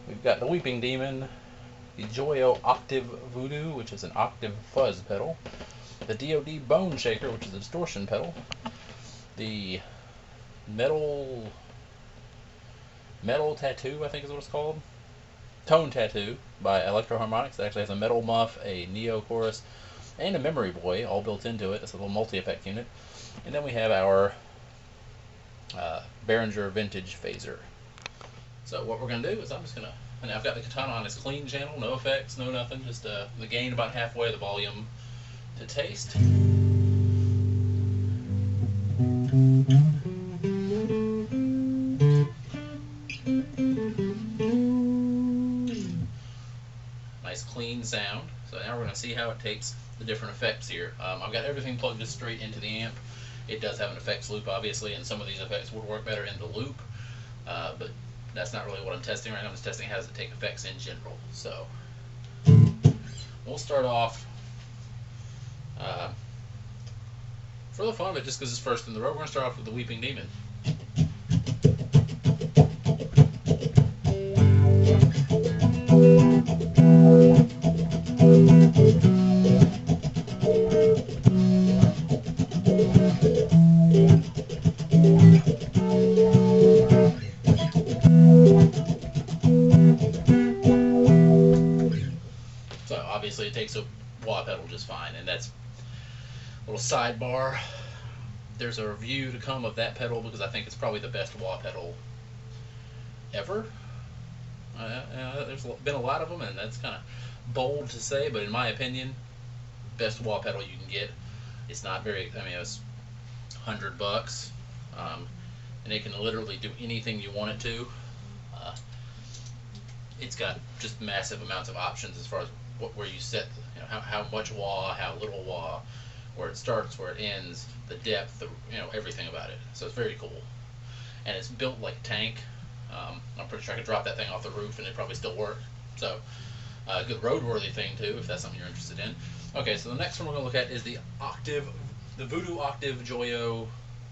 We've got the Weeping Demon, the Joyo Octave Voodoo, which is an octave fuzz pedal, the DOD Boneshaker, which is a distortion pedal, the Metal Tattoo, I think is what it's called, Tone Tattoo by Electro Harmonics. It actually has a metal muff, a Neo Chorus, and a Memory Boy all built into it. It's a little multi-effect unit. And then we have our Behringer Vintage Phaser. So what we're going to do is I'm just going to, and I've got the Katana on its clean channel, no effects, no nothing, just the gain about halfway, the volume to taste. Nice clean sound. So now we're going to see how it takes the different effects here. I've got everything plugged just straight into the amp. It does have an effects loop, obviously, and some of these effects would work better in the loop, but that's not really what I'm testing right now. I'm just testing how does it take effects in general. So we'll start off for the fun of it, just because it's first in the row. We're going to start off with the Weeping Demon. Obviously, it takes a wah pedal just fine, and that's a little sidebar. There's a review to come of that pedal because I think it's probably the best wah pedal ever. There's been a lot of them, and that's kind of bold to say, but in my opinion, best wah pedal you can get. It's not very, I mean, it's $100, and it can literally do anything you want it to. It's got just massive amounts of options as far as where you set, you know, how much wah, how little wah, where it starts, where it ends, the depth, everything about it. So it's very cool, and it's built like a tank. I'm pretty sure I could drop that thing off the roof and it'd probably still work. So a good roadworthy thing too, if that's something you're interested in. Okay, so the next one we're gonna look at is the Voodoo Octave Joyo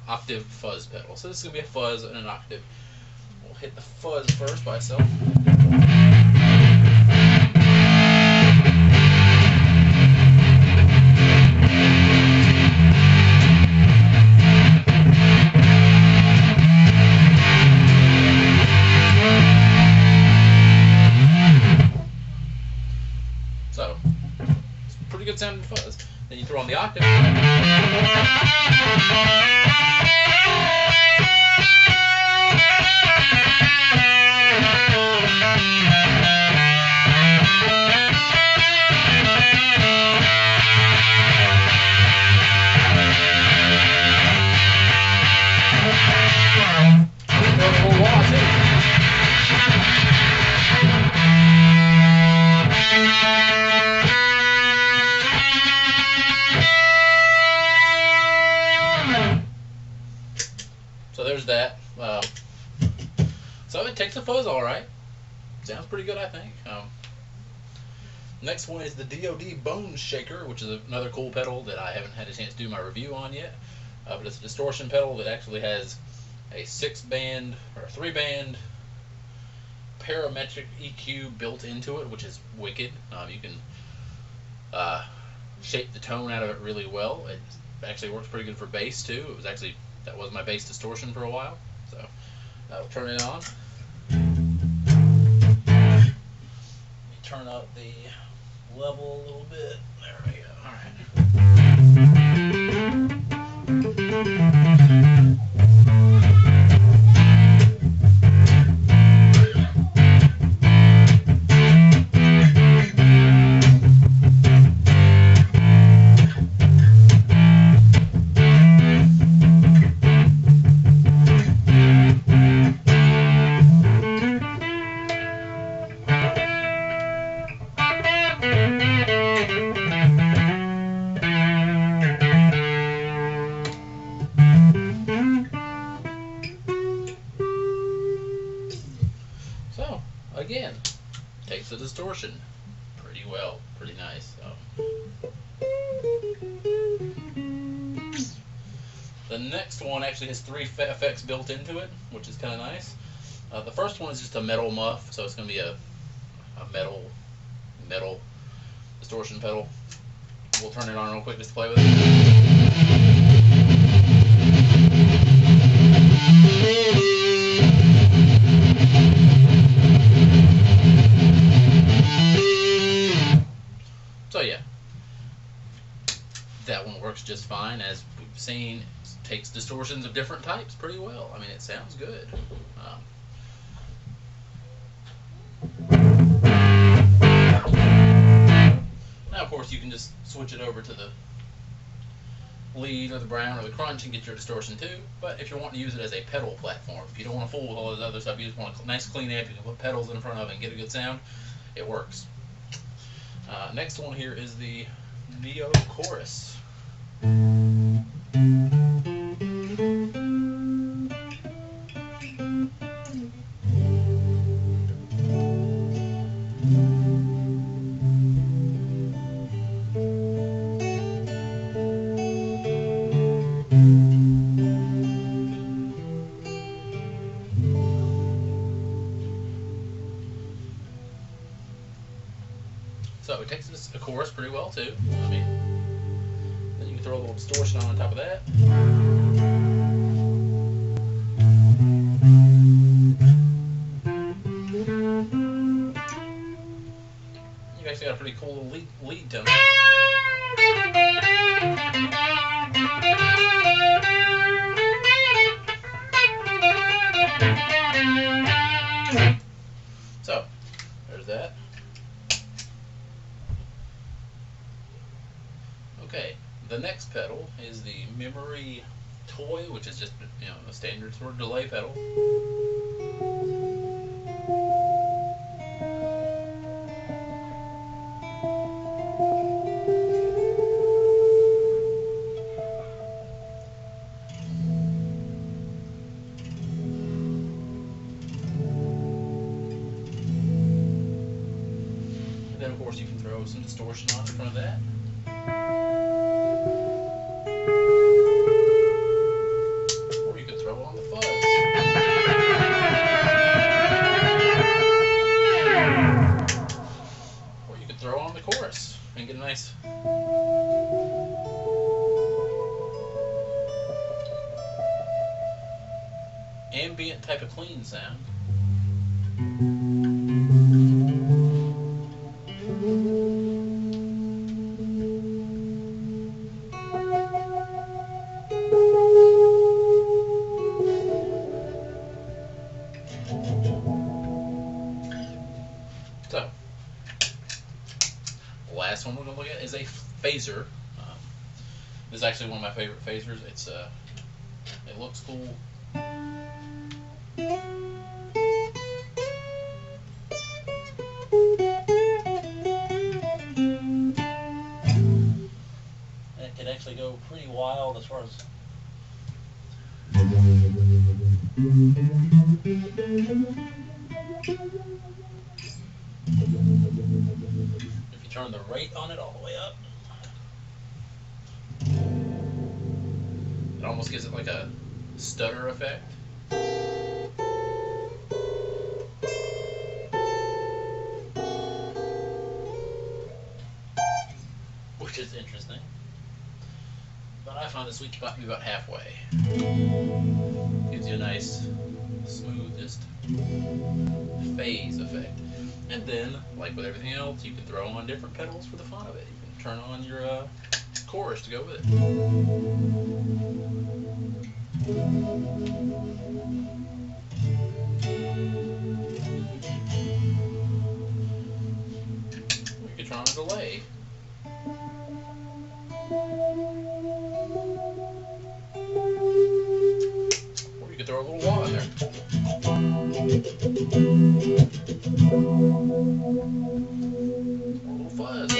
Octave Fuzz pedal. So this is gonna be a fuzz and an octave. We'll hit the fuzz first by itself. So, it's pretty good sounding fuzz. Then you throw on the octave. So there's that. So it takes a fuzz all right. Sounds pretty good, I think. Next one is the DOD Boneshaker, which is another cool pedal that I haven't had a chance to do my review on yet. But it's a distortion pedal that actually has a 6-band or a 3-band parametric EQ built into it, which is wicked. You can shape the tone out of it really well. It actually works pretty good for bass too. That was my bass distortion for a while. So I'll turn it on. Let me turn up the level a little bit. There we go. All So, again, takes the distortion pretty well, pretty nice. The next one actually has 3 effects built into it, which is kind of nice. The first one is just a metal muff, so it's going to be a metal distortion pedal. We'll turn it on real quick just to play with it. So yeah, that one works just fine. As we've seen, it takes distortions of different types pretty well. I mean, it sounds good. Now, of course, you can just switch it over to the lead or the brown or the crunch and get your distortion too. But if you're wanting to use it as a pedal platform, if you don't want to fool with all this other stuff, you just want a nice clean amp, you can put pedals in front of it and get a good sound, it works. Next one here is the Neo Chorus. So it takes a chorus pretty well too. I mean, then you can throw a little distortion on top of that. You've actually got a pretty cool little lead tone. So there's that. Okay, the next pedal is the Memory Toy, which is just, you know, a standard sort of delay pedal. And then, of course, you can throw some distortion on in front of that. On the fuzz. Or you could throw on the chorus and get a nice ambient type of clean sound. So, the last one we're going to look at is a phaser. This is actually one of my favorite phasers. It's it looks cool. And it can actually go pretty wild as far as if you turn the rate on it all the way up, it almost gives it like a stutter effect. Which is interesting. But I find the sweet spot to be about halfway. Gives you a nice, smooth, just phase effect. And then, like with everything else, you can throw on different pedals for the fun of it. You can turn on your chorus to go with it. Or you could turn on a delay. Or you could throw a little wah in there. Or a little fuzz.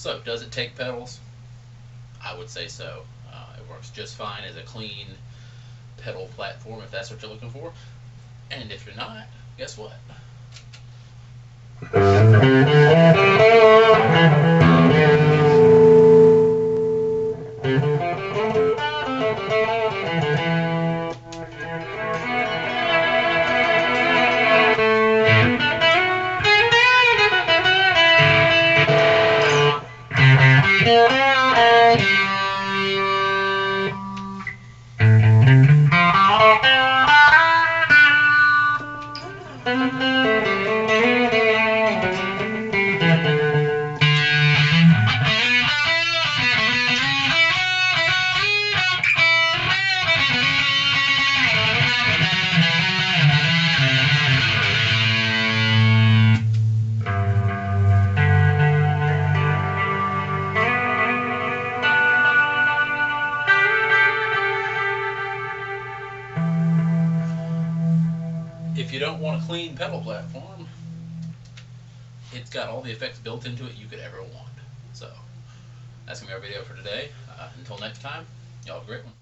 So, does it take pedals? I would say so. It works just fine as a clean pedal platform if that's what you're looking for. And if you're not, guess what? If you don't want a clean pedal platform, it's got all the effects built into it you could ever want. So, that's going to be our video for today. Until next time, y'all have a great one.